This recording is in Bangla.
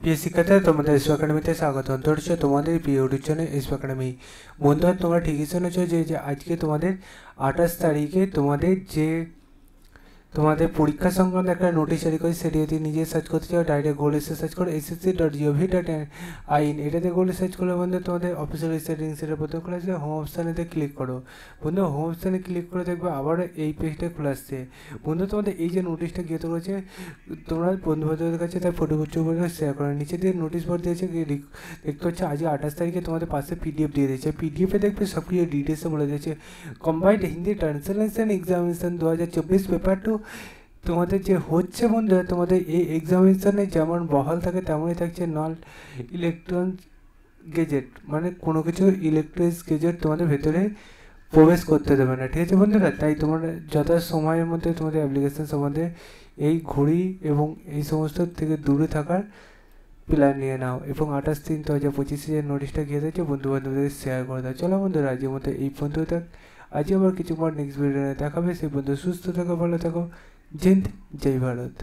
প্রিয় শিক্ষার্থীরা, তোমাদের এসপি একাডেমিতে স্বাগতম। ধরছো তোমাদের প্রিয় ইউটিউব চ্যানেল এসপি একাডেমি। বন্ধুরা, তোমরা ঠিকই শুনেছ যে আজকে তোমাদের 28 তারিখে তোমাদের পরীক্ষা সংক্রান্ত একটা নোটিশ জারি করে, সেটি যদি নিজে সার্চ করতে চাও ডাইরেক্ট গুগলে সার্চ করো ssc.gov.in। এটাতে গুগলে সার্চ করলে বন্ধু তোমাদের অফিসিয়াল সেটিংস এটা প্রথমে খোলা আসছে। হোম অপশানেতে ক্লিক করো। বন্ধু হোম অপশানে ক্লিক করে দেখবে আবার এই পেজটা খোলা আসছে। বন্ধু তোমাদের এই যে নোটিশটা গিয়ে রয়েছে, তোমরা বন্ধু বান্ধবদের কাছে তার ফটো শেয়ার করো। নিচে দিয়ে নোটিশ বোর্ড দিয়েছে, দেখতে হচ্ছে আজকে 28 তারিখে তোমাদের পাশে পিডিএফ দিয়ে দিয়েছে। পিডিএফে দেখবে সব কিছু ডিটেলসে বলে দিয়েছে। Combined Hindi translation examination 2024 paper 2 তোমাদের যে হচ্ছে বন্ধুরা, তোমাদের এই এক্সামিনেশনে যেমন বহাল থাকে তেমনই থাকছে নন ইলেকট্রনিক গেজেট, মানে কোনো কিছু ইলেকট্রনিক গেজেট তোমাদের ভেতরে প্রবেশ করতে দেবে না, ঠিক আছে বন্ধুরা। তাই তোমরা যথা সময়ের মধ্যে তোমাদের অ্যাপ্লিকেশন সম্বন্ধে এই ঘড়ি এবং এই সমস্ত থেকে দূরে থাকার প্ল্যান নিয়ে নাও। এবং 28/3/2025 যে নোটিশটা গিয়ে দিয়েছে বন্ধু বান্ধবদের শেয়ার করে দাও। চলো বন্ধুরা, আজকের মতো এই পর্যন্ত থাক। আজকে আবার কিছু পর নেক্সট ভিডিও দেখাবে। সেই বন্ধু সুস্থ থাকো, ভালো থাকো। জয় হিন্দ, জয় ভারত।